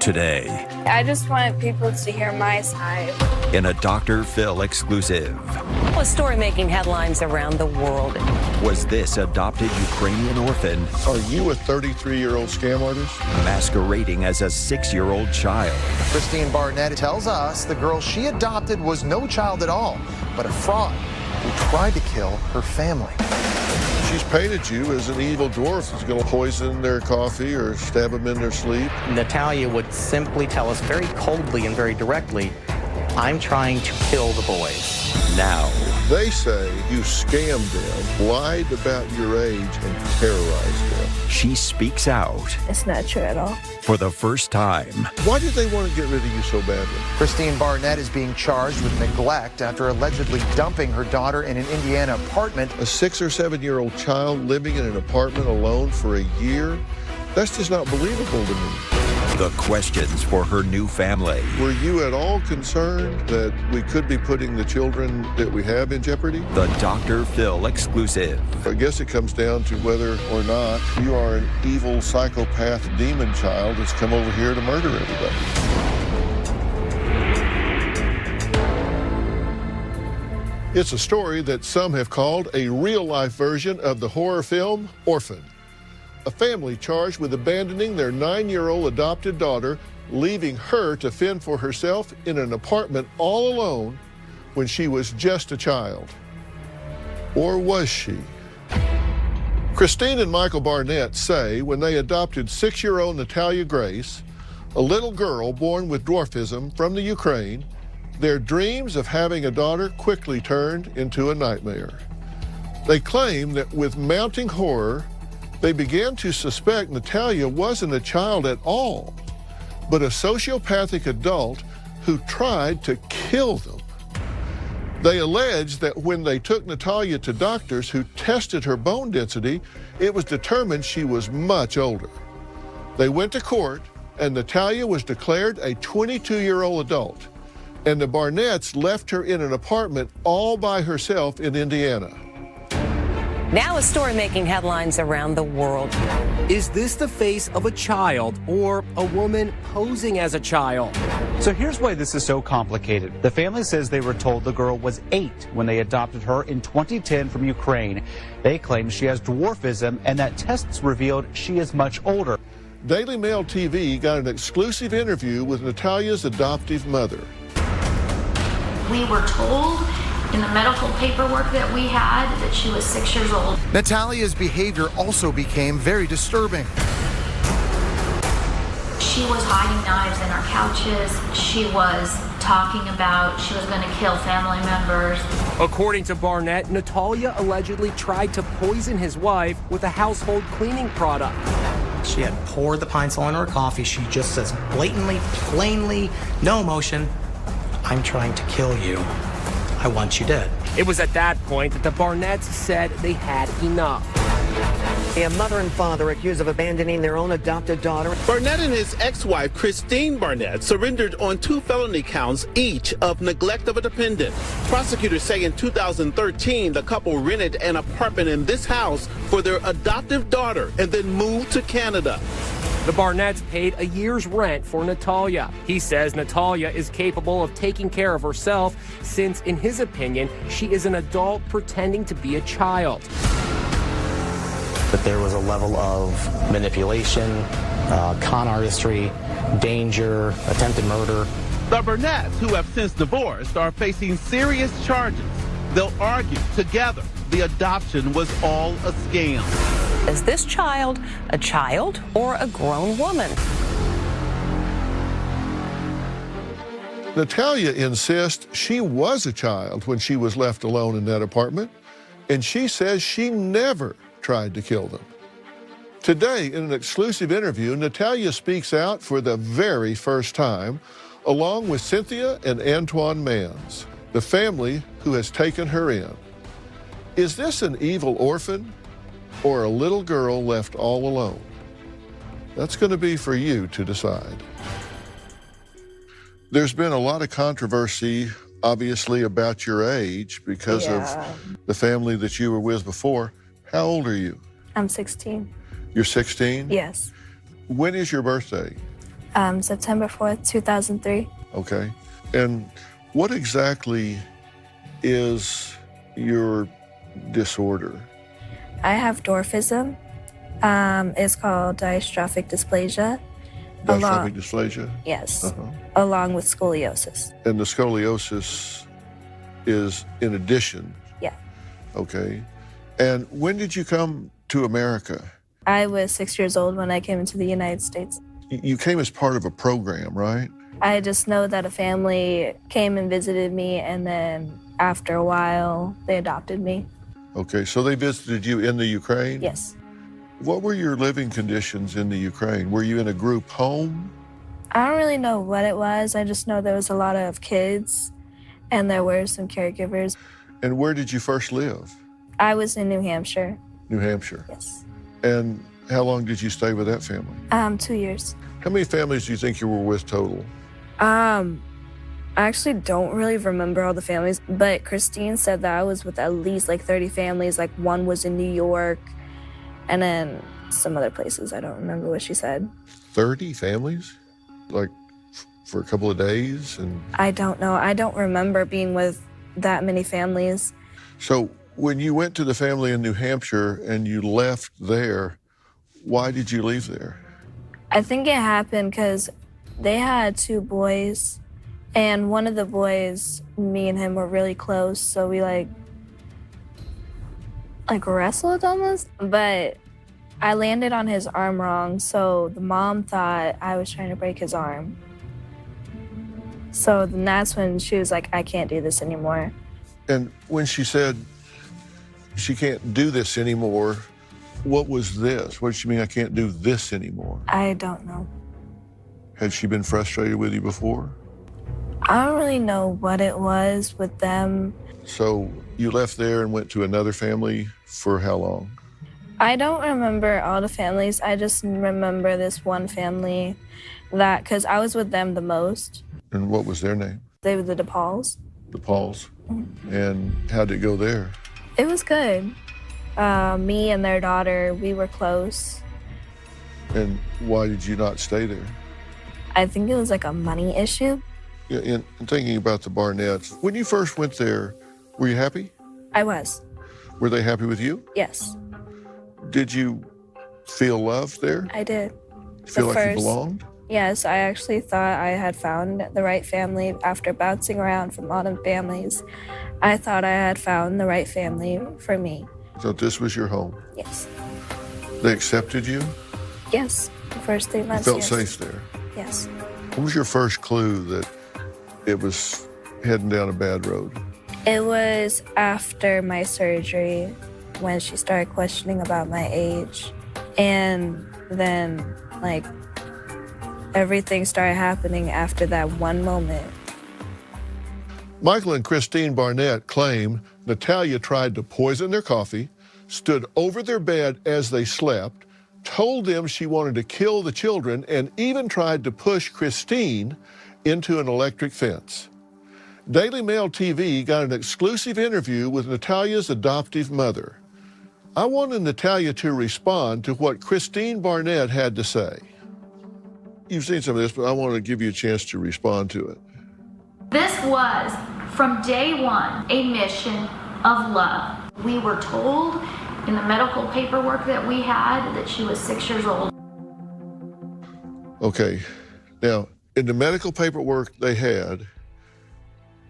today. I just want people to hear my side. In a Dr. Phil exclusive. A story making headlines around the world. Was this adopted Ukrainian orphan? Are you a 33-year-old scam artist? Masquerading as a 6-year-old child. Christine Barnett tells us the girl she adopted was no child at all, but a fraud who tried to kill her family. She's painted you as an evil dwarf who's going to poison their coffee or stab them in their sleep. Natalia would simply tell us very coldly and very directly, I'm trying to kill the boys. Now, they say you scammed them, lied about your age, and terrorized them. she speaks out It's not true at all. for the first time. Why did they want to get rid of you so badly? Christine Barnett is being charged with neglect after allegedly dumping her daughter in an Indiana apartment. A 6 or 7-year-old child living in an apartment alone for a year? That's just not believable to me. The questions for her new family. Were you at all concerned that we could be putting the children that we have in jeopardy? The Dr. Phil exclusive. I guess it comes down to whether or not you are an evil psychopath demon child that's come over here to murder everybody. It's a story that some have called a real-life version of the horror film Orphan. A family charged with abandoning their 9-year-old adopted daughter, leaving her to fend for herself in an apartment all alone when she was just a child. Or was she? Christine and Michael Barnett say when they adopted 6-year-old Natalia Grace, a little girl born with dwarfism from the Ukraine, their dreams of having a daughter quickly turned into a nightmare. They claim that with mounting horror, they began to suspect Natalia wasn't a child at all, but a sociopathic adult who tried to kill them. They allege that when they took Natalia to doctors who tested her bone density, it was determined she was much older. They went to court, and Natalia was declared a 22-year-old adult, and the Barnetts left her in an apartment all by herself in Indiana. Now a story making headlines around the world. Is this the face of a child or a woman posing as a child? So here's why this is so complicated. The family says they were told the girl was 8 when they adopted her in 2010 from Ukraine. They claim she has dwarfism and that tests revealed she is much older. Daily Mail TV got an exclusive interview with Natalia's adoptive mother. We were told in the medical paperwork that we had that she was 6 years old. Natalia's behavior also became very disturbing. She was hiding knives in our couches. She was talking about she was going to kill family members. According to Barnett, Natalia allegedly tried to poison his wife with a household cleaning product. She had poured the pine sol in her coffee. She just says blatantly, plainly, no emotion, I'm trying to kill you. I want you dead. It was at that point that the Barnetts said they had enough. A mother and father accused of abandoning their own adopted daughter. Barnett and his ex-wife, Christine Barnett, surrendered on 2 felony counts, each of neglect of a dependent. Prosecutors say in 2013, the couple rented an apartment in this house for their adoptive daughter and then moved to Canada. The Barnetts paid a year's rent for Natalia. He says Natalia is capable of taking care of herself since, in his opinion, she is an adult pretending to be a child. That there was a level of manipulation, con artistry, danger, attempted murder. The Barnetts, who have since divorced, are facing serious charges. They'll argue together the adoption was all a scam. Is this child a child or a grown woman? Natalia insists she was a child when she was left alone in that apartment, and she says she never tried to kill them. Today, in an exclusive interview, Natalia speaks out for the very first time, along with Cynthia and Antoine Mans, the family who has taken her in. Is this an evil orphan or a little girl left all alone? That's going to be for you to decide. There's been a lot of controversy, obviously, about your age because of the family that you were with before. How old are you? I'm 16. You're 16? Yes. When is your birthday? September 4th, 2003. Okay. And what exactly is your disorder? I have dwarfism. It's called dystrophic dysplasia. Dystrophic dysplasia? Yes, along with scoliosis. And the scoliosis is in addition? Yeah. Okay. And when did you come to America? I was 6 years old when I came into the United States. You came as part of a program, right? I just know that a family came and visited me, and then after a while, they adopted me. Okay, so they visited you in the Ukraine? Yes. What were your living conditions in the Ukraine? Were you in a group home? I don't really know what it was. I just know there was a lot of kids, and there were some caregivers. And where did you first live? I was in New Hampshire. New Hampshire? Yes. And how long did you stay with that family? 2 years. How many families do you think you were with total? I actually don't really remember all the families, but Christine said that I was with at least like 30 families. Like one was in New York, and then some other places. I don't remember what she said. 30 families? Like for a couple of days? And I don't know. I don't remember being with that many families. So when you went to the family in New Hampshire and you left there, why did you leave there? I think it happened because they had 2 boys, and one of the boys, me and him were really close, so we like wrestled almost. But I landed on his arm wrong, so the mom thought I was trying to break his arm. So then that's when she was like, I can't do this anymore. And when she said she can't do this anymore, what was this? What did she mean, I can't do this anymore? I don't know. Had she been frustrated with you before? I don't really know what it was with them. So you left there and went to another family for how long? I don't remember all the families. I just remember this one family that, because I was with them the most. And what was their name? They were the DePauls. DePauls. And how'd it go there? It was good. Me and their daughter, we were close. And why did you not stay there? I think it was like a money issue. Yeah, in thinking about the Barnetts, when you first went there, were you happy? I was. Were they happy with you? Yes. Did you feel loved there? I did. Feel like you belonged? Yes, I actually thought I had found the right family after bouncing around from all the families. I thought I had found the right family for me. So this was your home? Yes. They accepted you? Yes, the first 3 months. You felt yes. safe there? Yes. What was your first clue that it was heading down a bad road? It was after my surgery when she started questioning about my age. And then, like, everything started happening after that one moment. Michael and Christine Barnett claim Natalia tried to poison their coffee, stood over their bed as they slept, told them she wanted to kill the children, and even tried to push Christine into an electric fence. Daily Mail TV got an exclusive interview with Natalia's adoptive mother. I wanted Natalia to respond to what Christine Barnett had to say. You've seen some of this, but I want to give you a chance to respond to it. This was, from day one, a mission of love. We were told in the medical paperwork that we had that she was 6 years old. Okay, now, in the medical paperwork they had,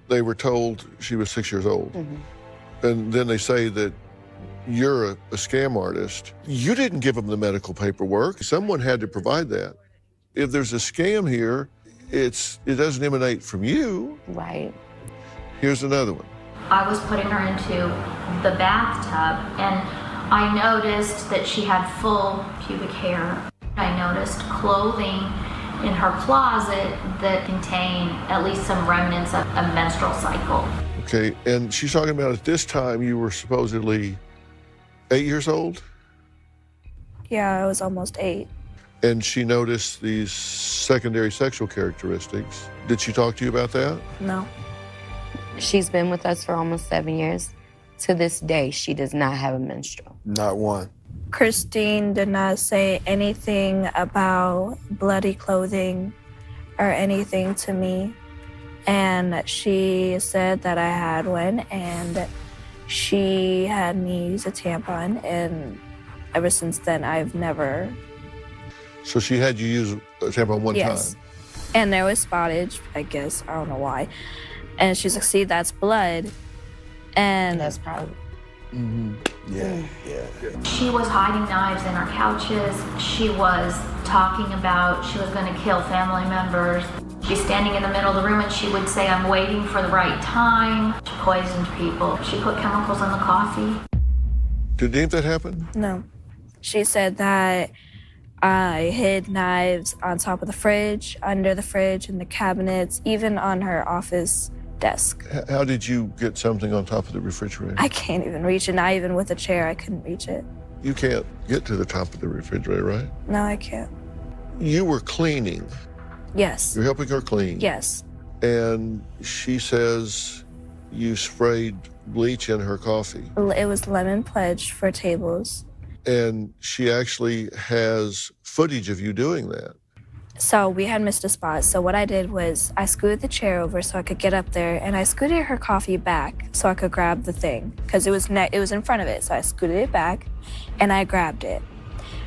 they were told she was 6 years old. And then they say that you're a scam artist. You didn't give them the medical paperwork. Someone had to provide that. If there's a scam here, it doesn't emanate from you. Right. Here's another one. I was putting her into the bathtub, and I noticed that she had full pubic hair. I noticed clothing in her closet that contained at least some remnants of a menstrual cycle. Okay, and she's talking about at this time you were supposedly 8 years old? Yeah, I was almost 8. And she noticed these secondary sexual characteristics. Did she talk to you about that? No. She's been with us for almost 7 years. To this day, she does not have a menstrual. Not one. Christine did not say anything about bloody clothing or anything to me. And she said that I had one, and she had me use a tampon, and ever since then, I've never... So she had you use a tampon one Yes. time? And there was spottage, I guess. I don't know why. And she's like, see, that's blood. And that's probably... She was hiding knives in our couches. She was talking about she was going to kill family members. She's standing in the middle of the room and she would say, I'm waiting for the right time. She poisoned people. She put chemicals in the coffee. Did any of that happen? No. She said that I hid knives on top of the fridge, under the fridge, in the cabinets, even on her office desk. How did you get something on top of the refrigerator? I can't even reach it. Not even with a chair, I couldn't reach it. You can't get to the top of the refrigerator, right? No, I can't. You were cleaning. Yes. You're helping her clean. Yes. And she says you sprayed bleach in her coffee. It was lemon pledge for tables. And she actually has footage of you doing that. So we had missed a spot. So what I did was I scooted the chair over so I could get up there, and I scooted her coffee back so I could grab the thing because it was in front of it. So I scooted it back, and I grabbed it.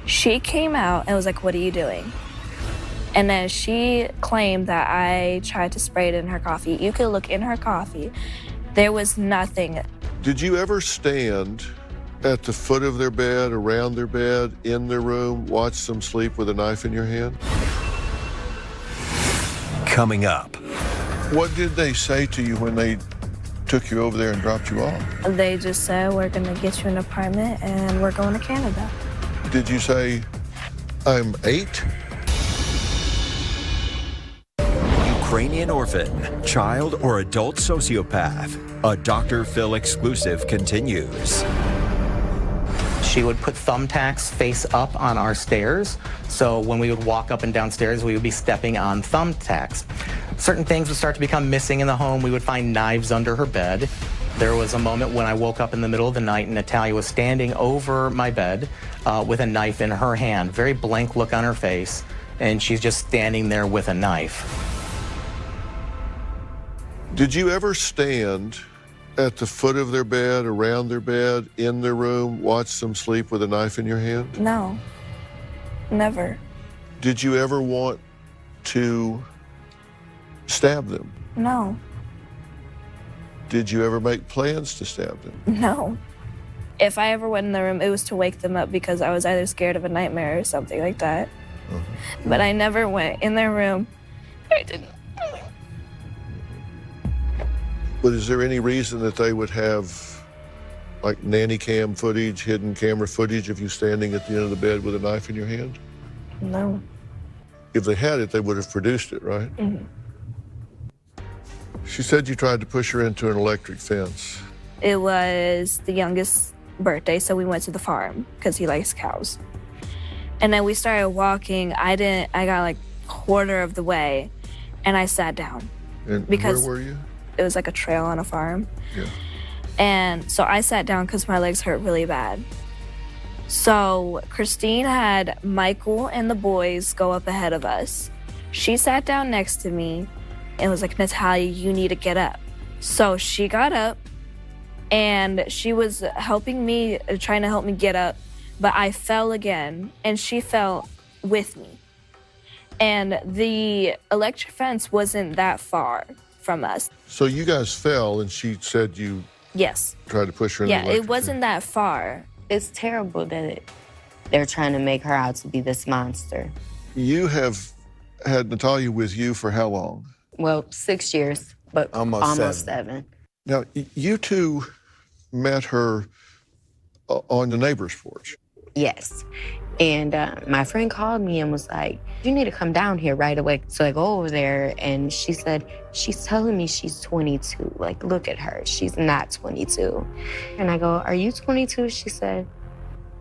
She came out and was like, "What are you doing?" And then she claimed that I tried to spray it in her coffee. You could look in her coffee. There was nothing. Did you ever stand at the foot of their bed, around their bed, in their room, watch them sleep with a knife in your hand? Coming up. What did they say to you when they took you over there and dropped you off? They just said, we're gonna get you an apartment and we're going to Canada. Did you say, I'm 8? Ukrainian Orphan, child or adult sociopath. A Dr. Phil exclusive continues. She would put thumbtacks face up on our stairs. So when we would walk up and down stairs, we would be stepping on thumbtacks. Certain things would start to become missing in the home. We would find knives under her bed. There was a moment when I woke up in the middle of the night and Natalia was standing over my bed with a knife in her hand, very blank look on her face, and she's just standing there with a knife. Did you ever stand at the foot of their bed, around their bed, in their room, watch them sleep with a knife in your hand? No, never. Did you ever want to stab them? No, Did you ever make plans to stab them? no. If I ever went in the room, it was to wake them up because I was either scared of a nightmare or something like that. But I never went in their room. I didn't. But is there any reason that they would have like nanny cam footage, hidden camera footage of you standing at the end of the bed with a knife in your hand? No. If they had it, they would have produced it, right? Mm-hmm. She said you tried to push her into an electric fence. It was the youngest birthday, so we went to the farm because he likes cows. And then we started walking. I got like quarter of the way, and I sat down. And because where were you? It was like a trail on a farm. Yeah. And so I sat down because my legs hurt really bad. So Christine had Michael and the boys go up ahead of us. She sat down next to me and was like, Natalia, you need to get up. So she got up and she was helping me, trying to help me get up, but I fell again and she fell with me. And the electric fence wasn't that far from us. So you guys fell and she said you Yes. tried to push her in Yeah, the it electric wasn't that far. It's terrible that they're trying to make her out to be this monster. You have had Natalia with you for how long? Well, 6 years, but almost 7. Now, you two met her on the neighbor's porch. Yes. And my friend called me and was like, you need to come down here right away. So I go over there and she said, she's telling me she's 22. Like, look at her. She's not 22. And I go, are you 22? She said,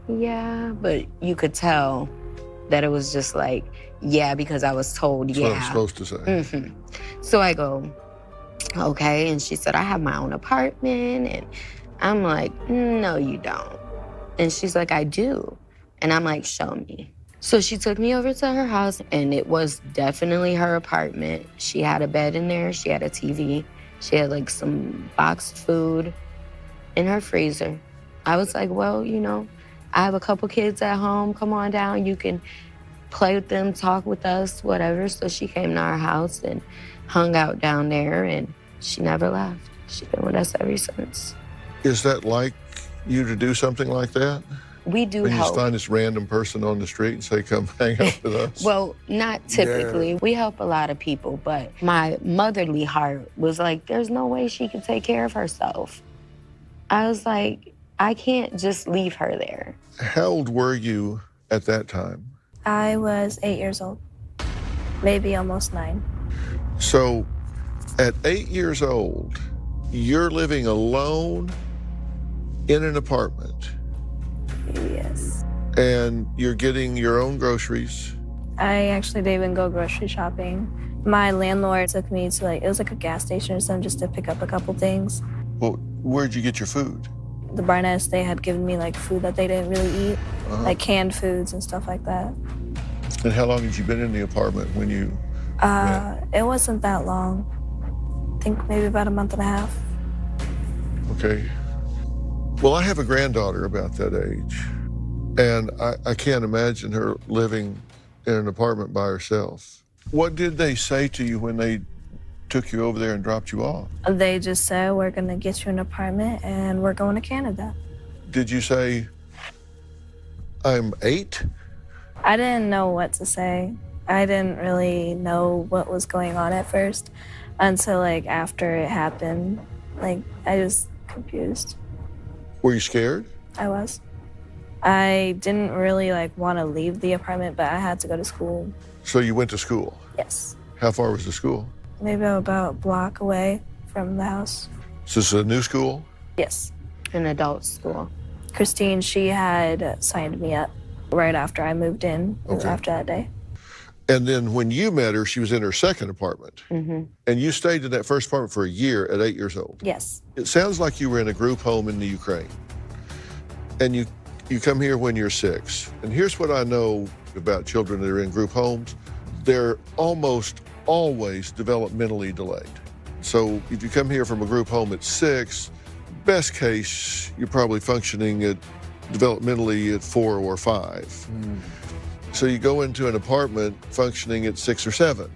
yeah. But you could tell that it was just like, yeah, because I was told, That's yeah. what I'm supposed to say. Mm-hmm. So I go, okay. And she said, I have my own apartment. And I'm like, no, you don't. And she's like, I do. And I'm like, show me. So she took me over to her house, and it was definitely her apartment. She had a bed in there. She had a TV. She had like some boxed food in her freezer. I was like, well, you know, I have a couple kids at home. Come on down. You can play with them, talk with us, whatever. So she came to our house and hung out down there, and she never left. She's been with us ever since. Is that like you to do something like that? We do when you help. just find this random person on the street and say, come hang out with us? Well, not typically. We help a lot of people, but my motherly heart was like, there's no way she could take care of herself. I was like, I can't just leave her there. How old were you at that time? I was 8 years old, maybe almost 9. So at 8 years old, you're living alone in an apartment. Yes. And you're getting your own groceries. I actually didn't even go grocery shopping. My landlord took me to it was like a gas station or something just to pick up a couple things. Well, where'd you get your food? The Barnetts, they had given me like food that they didn't really eat, like canned foods and stuff like that. And how long had you been in the apartment when you It wasn't that long. I think maybe about a month and a half. Okay. Well, I have a granddaughter about that age, and I can't imagine her living in an apartment by herself. What did they say to you when they took you over there and dropped you off? They just said, we're gonna get you an apartment and we're going to Canada. Did you say, I'm 8? I didn't know what to say. I didn't really know what was going on at first until like after it happened. Like I was confused. Were you scared? I was. I didn't really like want to leave the apartment, but I had to go to school. So you went to school? Yes. How far was the school? Maybe about a block away from the house. So this is a new school? Yes. An adult school. Christine, she had signed me up right after I moved in, after that day. And then when you met her, she was in her second apartment. Mm-hmm. And you stayed in that first apartment for a year at 8 years old. Yes. It sounds like you were in a group home in the Ukraine. And you come here when you're 6. And here's what I know about children that are in group homes. They're almost always developmentally delayed. So if you come here from a group home at 6, best case, you're probably functioning at developmentally at 4 or 5. So you go into an apartment functioning at 6 or 7.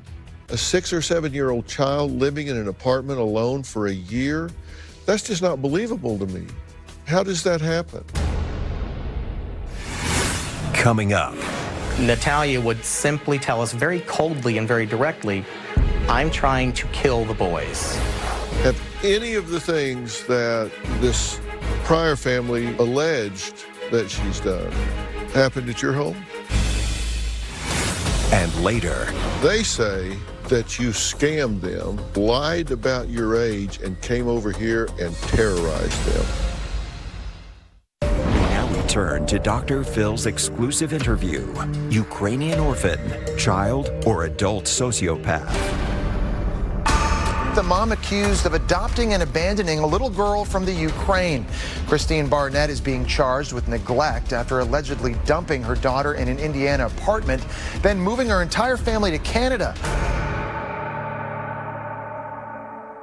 A 6 or 7-year-old child living in an apartment alone for a year, that's just not believable to me. How does that happen? Coming up. Natalia would simply tell us very coldly and very directly, I'm trying to kill the boys. Have any of the things that this prior family alleged that she's done happened at your home? And later, they say that you scammed them, lied about your age, and came over here and terrorized them. Now we turn to Dr. Phil's exclusive interview, Ukrainian Orphan, Child or Adult Sociopath. The mom accused of adopting and abandoning a little girl from the Ukraine. Christine Barnett is being charged with neglect after allegedly dumping her daughter in an Indiana apartment, then moving her entire family to Canada.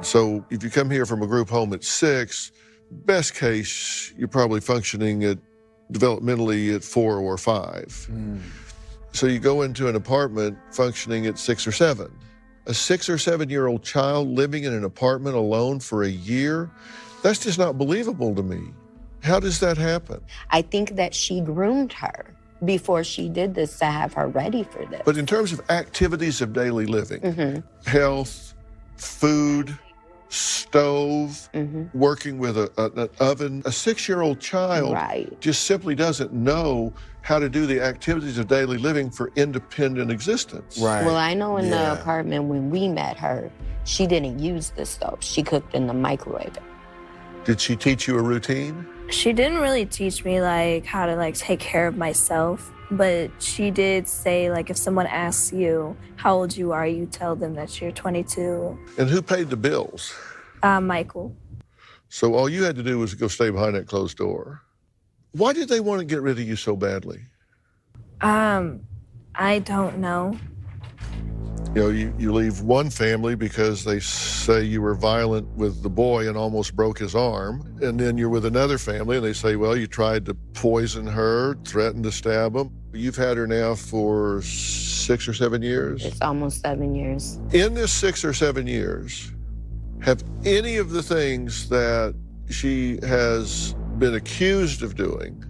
So if you come here from a group home at 6, best case, you're probably functioning at developmentally at 4 or 5. So you go into an apartment functioning at 6 or 7. A 6 or 7-year-old child living in an apartment alone for a year, that's just not believable to me. How does that happen? I think that she groomed her before she did this to have her ready for this. But in terms of activities of daily living, health, food, stove, working with an oven, a 6-year-old child just simply doesn't know how to do the activities of daily living for independent existence. Well, I know in the apartment when we met her, she didn't use the stove. She cooked in the microwave. Did she teach you a routine? She didn't really teach me like how to like take care of myself, but she did say like if someone asks you how old you are, you tell them that you're 22. And who paid the bills? Michael. So all you had to do was go stay behind that closed door. Why did they want to get rid of you so badly? I don't know. You know, you leave one family because they say you were violent with the boy and almost broke his arm. And then you're with another family and they say, well, you tried to poison her, threatened to stab him. You've had her now for 6 or 7 years? It's almost 7 years. In this 6 or 7 years, have any of the things that she has been accused of doing,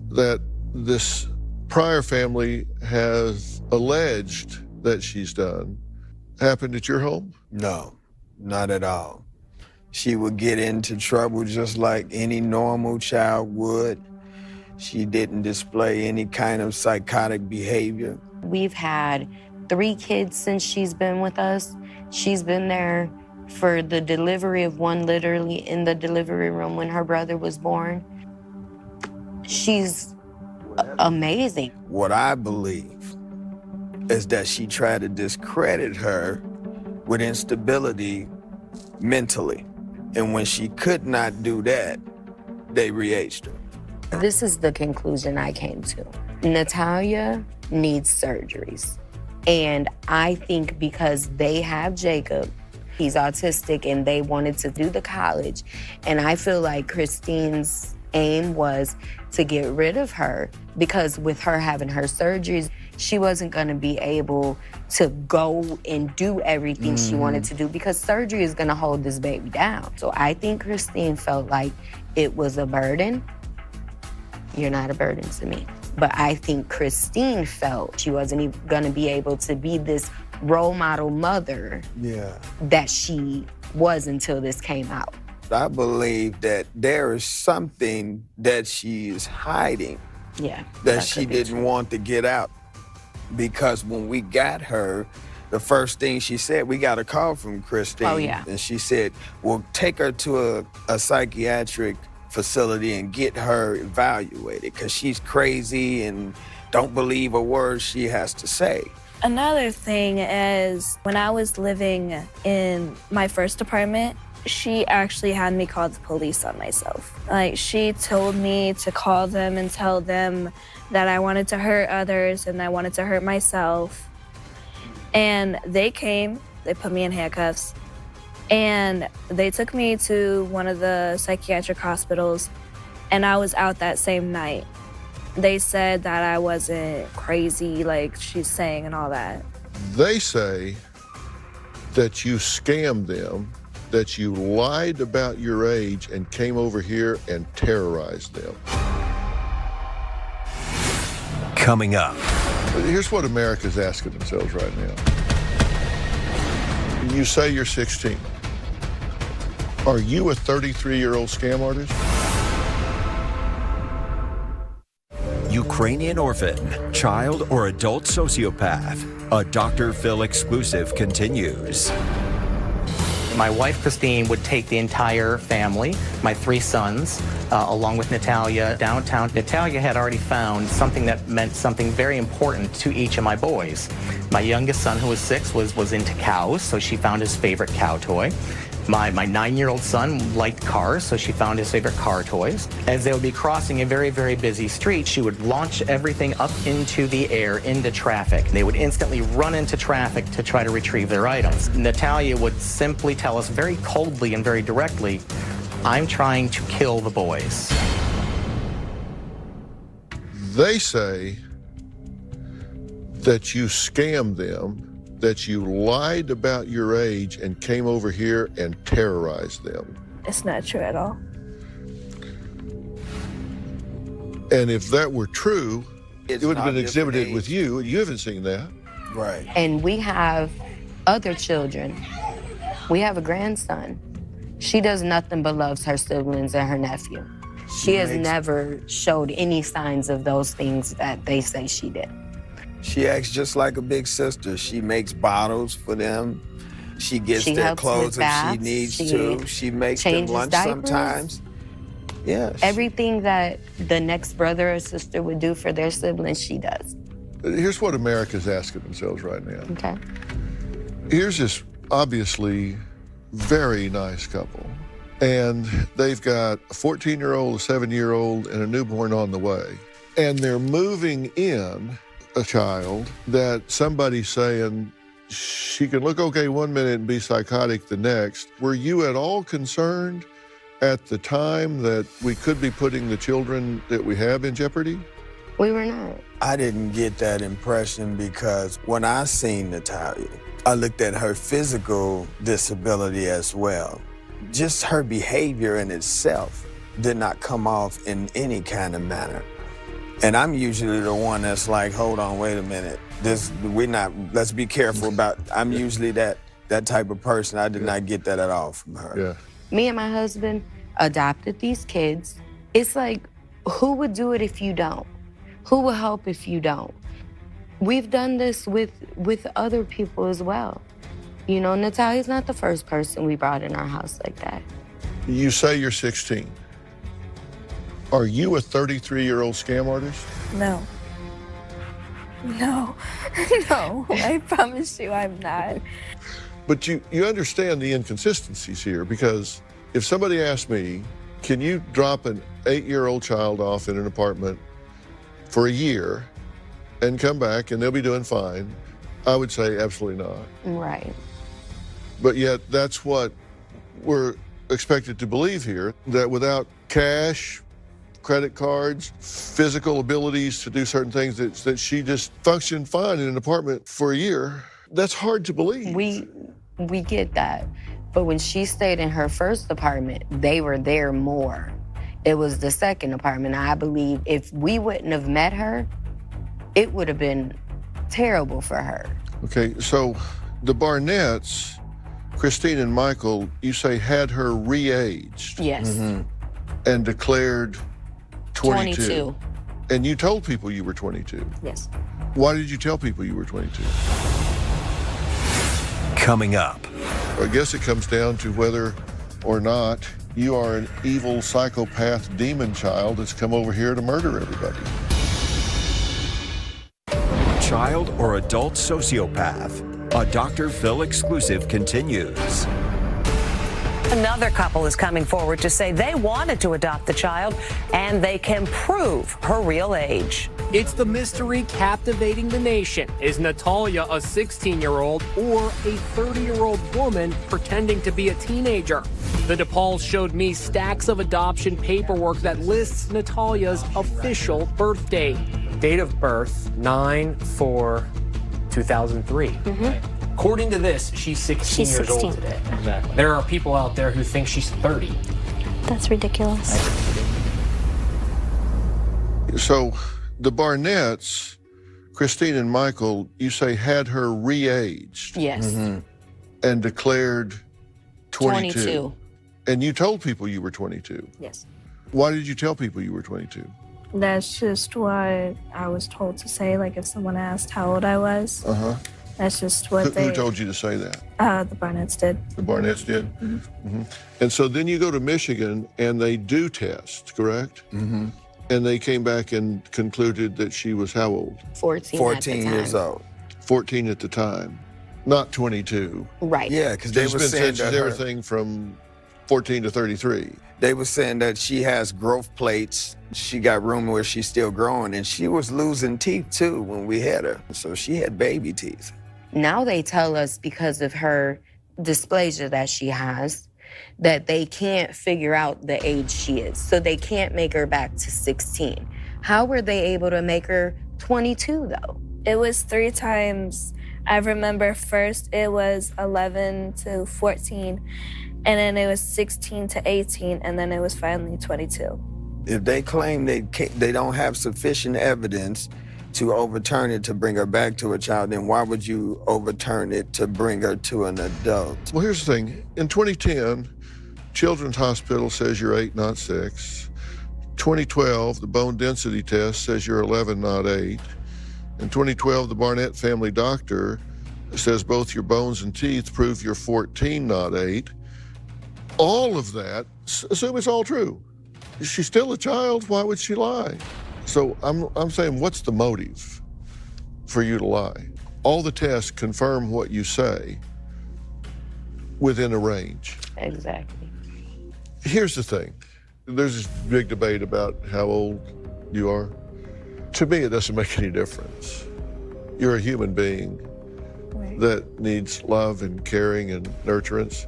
that this prior family has alleged that she's done, happened at your home? No, not at all. She would get into trouble just like any normal child would. She didn't display any kind of psychotic behavior. We've had 3 kids since she's been with us. She's been there for the delivery of one, literally in the delivery room when her brother was born. She's amazing. What I believe is that she tried to discredit her with instability mentally. And when she could not do that, they re-aged her. This is the conclusion I came to. Natalia needs surgeries. And I think because they have Jacob, he's autistic, and they wanted to do the college. And I feel like Christine's aim was to get rid of her because with her having her surgeries, she wasn't gonna be able to go and do everything she wanted to do because surgery is gonna hold this baby down. So I think Christine felt like it was a burden. You're not a burden to me. But I think Christine felt she wasn't even gonna be able to be this role model mother that she was until this came out. I believe that there is something that she is hiding that she didn't want to get out. Because when we got her, the first thing she said, we got a call from Christine. Oh, yeah. And she said, well, take her to a psychiatric facility and get her evaluated because she's crazy and don't believe a word she has to say. Another thing is when I was living in my first apartment, she actually had me call the police on myself. Like, she told me to call them and tell them that I wanted to hurt others and I wanted to hurt myself. And they came, they put me in handcuffs, and they took me to one of the psychiatric hospitals, and I was out that same night. They said that I wasn't crazy like she's saying and all that. They say that you scammed them, that you lied about your age and came over here and terrorized them. Coming up. Here's what America's asking themselves right now. You say you're 16. Are you a 33-year-old scam artist? Ukrainian Orphan, Child or Adult Sociopath. A Dr. Phil exclusive continues. My wife, Christine, would take the entire family, my 3 sons, along with Natalia, downtown. Natalia had already found something that meant something very important to each of my boys. My youngest son, who was 6, was into cows, so she found his favorite cow toy. My 9-year-old son liked cars, so she found his favorite car toys. As they would be crossing a very, very busy street, she would launch everything up into the air, into traffic. They would instantly run into traffic to try to retrieve their items. Natalia would simply tell us very coldly and very directly, I'm trying to kill the boys. They say that you scammed them, that you lied about your age and came over here and terrorized them. It's not true at all. And if that were true, It's it would have not been exhibited different with age. you, and you haven't seen that. Right. And we have other children. We have a grandson. She does nothing but loves her siblings and her nephew. She has never showed any signs of those things that they say she did. She acts just like a big sister. She makes bottles for them. She gets their helps clothes with if baths. she needs She to. She makes them changes lunch diapers. sometimes. Yeah. Everything that the next brother or sister would do for their siblings, she does. Here's what America's asking themselves right now. Okay. Here's this obviously very nice couple, and they've got a 14-year-old, a 7-year-old, and a newborn on the way. And they're moving in a child that somebody's saying she can look okay one minute and be psychotic the next. Were you at all concerned at the time that we could be putting the children that we have in jeopardy? We were not. I didn't get that impression because when I seen Natalia, I looked at her physical disability as well. Just her behavior in itself did not come off in any kind of manner. And I'm usually the one that's like, hold on, wait a minute. Let's be careful about, I'm usually that type of person. I did not get that at all from her. Yeah. Me and my husband adopted these kids. It's like, who would do it if you don't? Who will help if you don't? We've done this with other people as well. You know, Natalia's not the first person we brought in our house like that. You say you're 16. Are you a 33-year-old scam artist? No. No. No, I promise you I'm not. But you understand the inconsistencies here, because if somebody asked me, can you drop an 8-year-old child off in an apartment for a year and come back and they'll be doing fine, I would say absolutely not. Right. But yet that's what we're expected to believe here, that without cash, credit cards, physical abilities to do certain things, that she just functioned fine in an apartment for a year. That's hard to believe. We get that. But when she stayed in her first apartment, they were there more. It was the second apartment. I believe if we wouldn't have met her, it would have been terrible for her. Okay, so the Barnetts, Christine and Michael, you say had her re-aged. Yes. And declared 22. 22. And you told people you were 22. Yes. Why did you tell people you were 22? Coming up. I guess it comes down to whether or not you are an evil psychopath demon child that's come over here to murder everybody. Child or adult sociopath. A Dr. Phil exclusive continues. Another couple is coming forward to say they wanted to adopt the child and they can prove her real age. It's the mystery captivating the nation. Is Natalia a 16-year-old or a 30-year-old woman pretending to be a teenager? The DePauls showed me stacks of adoption paperwork that lists Natalia's official birth date. Date of birth, 9/4/2003. According to this, she's 16 years old today. Exactly. There are people out there who think she's 30. That's ridiculous. So the Barnetts, Christine and Michael, you say had her re-aged. Yes. And declared 22. And you told people you were 22. Yes. Why did you tell people you were 22? That's just what I was told to say, like if someone asked how old I was. That's just what Who told you to say that? The Barnetts did. The Barnetts did? And so then you go to Michigan and they do test, correct? And they came back and concluded that she was how old? 14 years old. 14 at the time, not 22. Right. Yeah, because they were saying that everything from 14 to 33. They were saying that she has growth plates. She got room where she's still growing, and she was losing teeth too when we had her. So she had baby teeth. Now they tell us because of her dysplasia that she has, that they can't figure out the age she is. So they can't make her back to 16. How were they able to make her 22 though? It was 3 times. I remember first it was 11 to 14, and then it was 16 to 18, and then it was finally 22. If they claim they don't have sufficient evidence to overturn it to bring her back to a child, then why would you overturn it to bring her to an adult? Well, here's the thing. In 2010, Children's Hospital says you're 8, not 6. 2012, the bone density test says you're 11, not 8. In 2012, the Barnett family doctor says both your bones and teeth prove you're 14, not 8. All of that, assume it's all true. She's still a child, why would she lie? So I'm saying, what's the motive for you to lie? All the tests confirm what you say within a range. Exactly. Here's the thing. There's this big debate about how old you are. To me, it doesn't make any difference. You're a human being that needs love and caring and nurturance.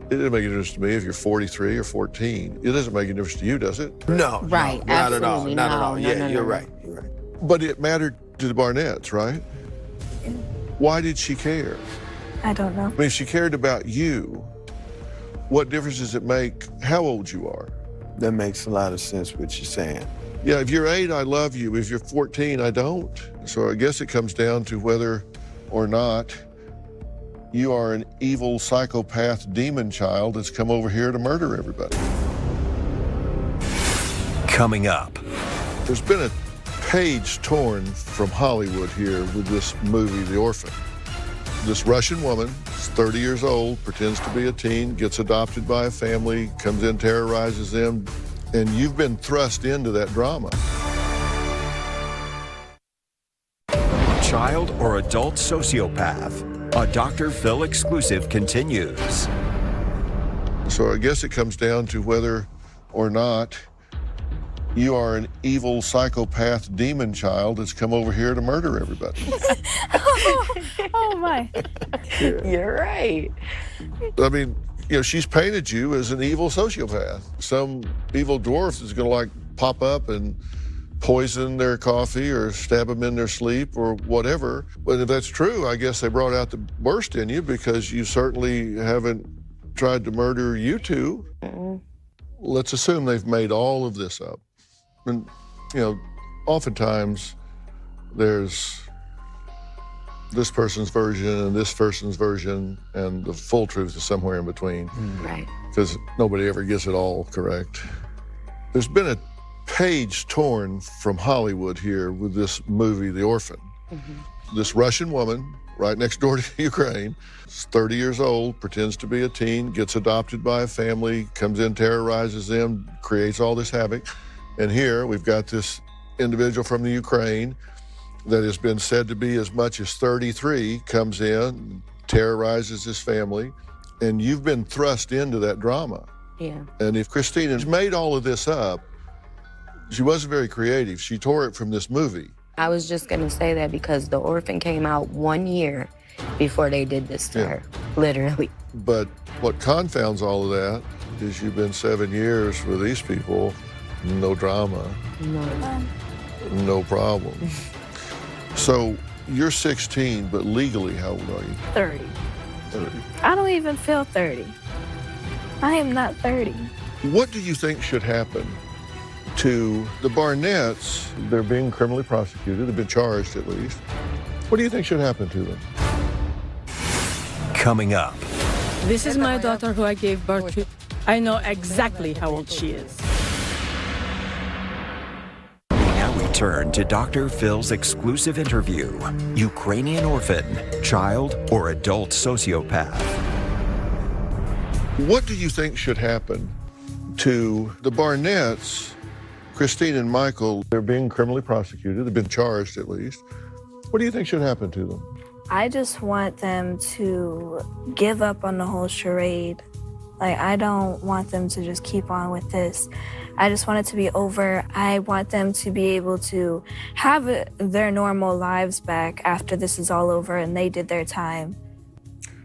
It doesn't make a difference to me if you're 43 or 14. It doesn't make a difference to you, does it? No, Right, no, not at all, absolutely. not at No, all. no, Yeah, no, you're no. right, you're right. But it mattered to the Barnetts, right? Why did she care? I don't know. I mean, if she cared about you, what difference does it make how old you are? That makes a lot of sense what you're saying. Yeah, if you're 8, I love you. If you're 14, I don't. So I guess it comes down to whether or not you are an evil psychopath demon child that's come over here to murder everybody. Coming up. There's been a page torn from Hollywood here with this movie, The Orphan. This Russian woman is 30 years old, pretends to be a teen, gets adopted by a family, comes in, terrorizes them, and you've been thrust into that drama. Child or adult sociopath. A Dr. Phil exclusive continues. So I guess it comes down to whether or not you are an evil psychopath demon child that's come over here to murder everybody. Oh my. You're right. I mean, you know, she's painted you as an evil sociopath. Some evil dwarf is gonna like pop up and poison their coffee or stab them in their sleep or whatever. But if that's true, I guess they brought out the worst in you because you certainly haven't tried to murder you two. Let's assume they've made all of this up. And, you know, oftentimes there's this person's version and this person's version, and the full truth is somewhere in between. Right. Because nobody ever gets it all correct. There's been a page torn from Hollywood here with this movie, The Orphan. This Russian woman right next door to Ukraine, is 30 years old, pretends to be a teen, gets adopted by a family, comes in, terrorizes them, creates all this havoc. And here we've got this individual from the Ukraine that has been said to be as much as 33, comes in, terrorizes his family, and you've been thrust into that drama. Yeah. And if Christina's made all of this up, she wasn't very creative. She tore it from this movie. I was just gonna say that because The Orphan came out 1 year before they did this to her, literally. But what confounds all of that is you've been 7 years with these people, no drama, no problem. So you're 16, but legally, how old are you? 30. 30. I don't even feel 30. I am not 30. What do you think should happen to the Barnetts? They're being criminally prosecuted. They've been charged, at least. What do you think should happen to them? Coming up. This is my daughter who I gave birth to. I know exactly how old she is. Now we turn to Dr. Phil's exclusive interview. Ukrainian orphan, child or adult sociopath. What do you think should happen to the Barnetts? Christine and Michael, they're being criminally prosecuted. They've been charged, at least. What do you think should happen to them? I just want them to give up on the whole charade. Like, I don't want them to just keep on with this. I just want it to be over. I want them to be able to have their normal lives back after this is all over and they did their time.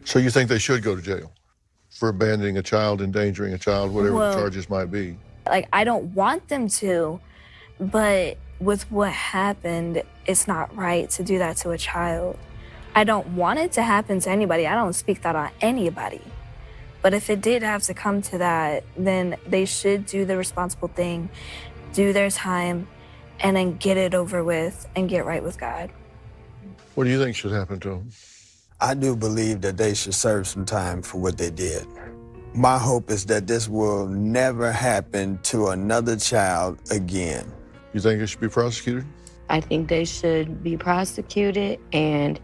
So you think they should go to jail for abandoning a child, endangering a child, whatever Well, the charges might be? Like, I don't want them to, but with what happened, it's not right to do that to a child. I don't want it to happen to anybody. I don't speak that on anybody. But if it did have to come to that, then they should do the responsible thing, do their time, and then get it over with and get right with God. What do you think should happen to them? I do believe that they should serve some time for what they did. My hope is that this will never happen to another child again. You think it should be prosecuted? I think they should be prosecuted and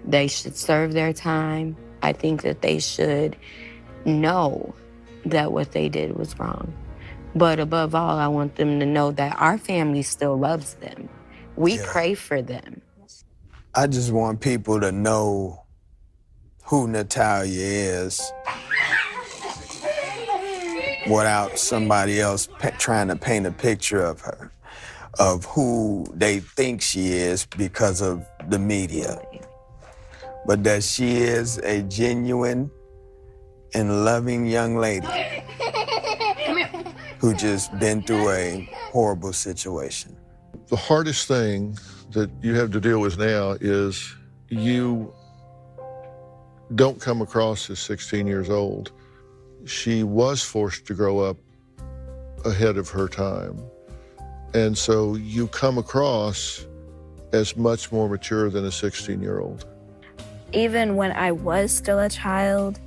they should serve their time. I think that they should know that what they did was wrong. But above all, I want them to know that our family still loves them. We pray for them. I just want people to know who Natalia is without somebody else trying to paint a picture of her. of who they think she is because of the media. But that she is a genuine and loving young lady who just been through a horrible situation. The hardest thing that you have to deal with now is you don't come across as 16 years old. She was forced to grow up ahead of her time. And so you come across as much more mature than a 16-year-old. Even when I was still a child,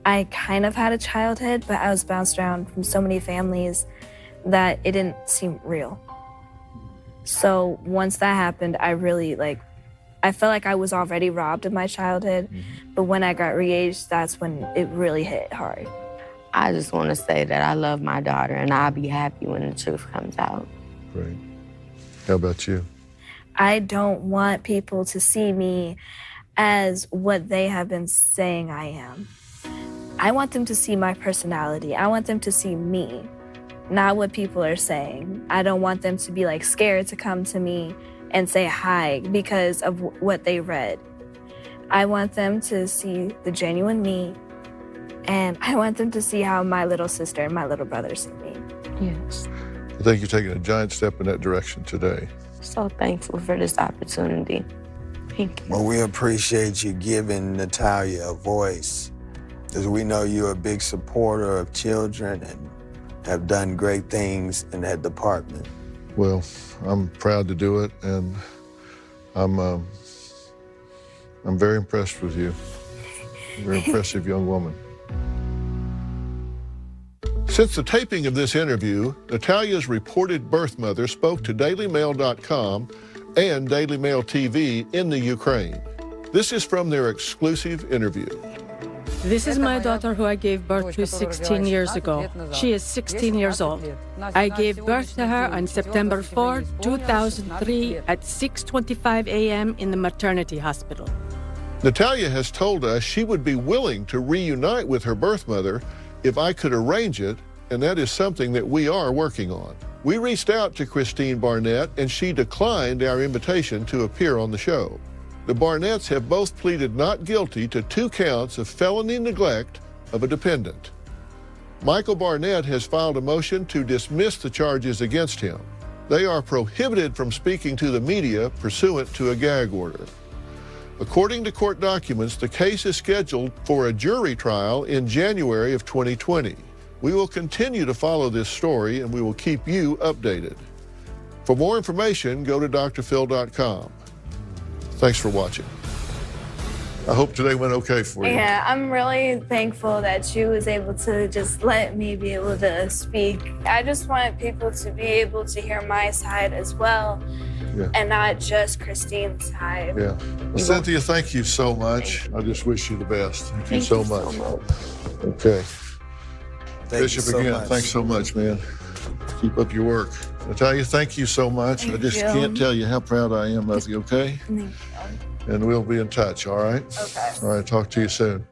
I kind of had a childhood, but I was bounced around from so many families that it didn't seem real. So once that happened, I felt like I was already robbed of my childhood, but when I got re-aged, that's when it really hit hard. I just want to say that I love my daughter, and I'll be happy when the truth comes out. Great. How about you? I don't want people to see me as what they have been saying I am. I want them to see my personality. I want them to see me, not what people are saying. I don't want them to be scared to come to me and say hi because of what they read. I want them to see the genuine me, and I want them to see how my little sister and my little brother see me. Yes. I think you're taking a giant step in that direction today. So thankful for this opportunity. Thank you. Well, we appreciate you giving Natalia a voice, because we know you're a big supporter of children and have done great things in that department. Well, I'm proud to do it, and I'm very impressed with you. Very impressive young woman. Since the taping of this interview, Natalia's reported birth mother spoke to DailyMail.com and Daily Mail TV in the Ukraine. This is from their exclusive interview. This is my daughter who I gave birth to 16 years ago. She is 16 years old. I gave birth to her on September 4, 2003 at 6:25 a.m. in the maternity hospital. Natalia has told us she would be willing to reunite with her birth mother if I could arrange it, and that is something that we are working on. We reached out to Christine Barnett, and she declined our invitation to appear on the show. The Barnetts have both pleaded not guilty to 2 counts of felony neglect of a dependent. Michael Barnett has filed a motion to dismiss the charges against him. They are prohibited from speaking to the media pursuant to a gag order. According to court documents, the case is scheduled for a jury trial in January of 2020. We will continue to follow this story, and we will keep you updated. For more information, go to drphil.com. Thanks for watching. I hope today went okay for you. Yeah, I'm really thankful that she was able to just let me be able to speak. I just want people to be able to hear my side as well, and not just Christine's side. Yeah. Well, Cynthia, thank you so much. I just wish you the best. Thank you so much. Okay. Bishop, again, thanks so much, man. Keep up your work. Natalia, thank you so much. I just can't tell you how proud I am of you, okay? Thank you. And we'll be in touch, all right? Okay. All right, talk to you soon.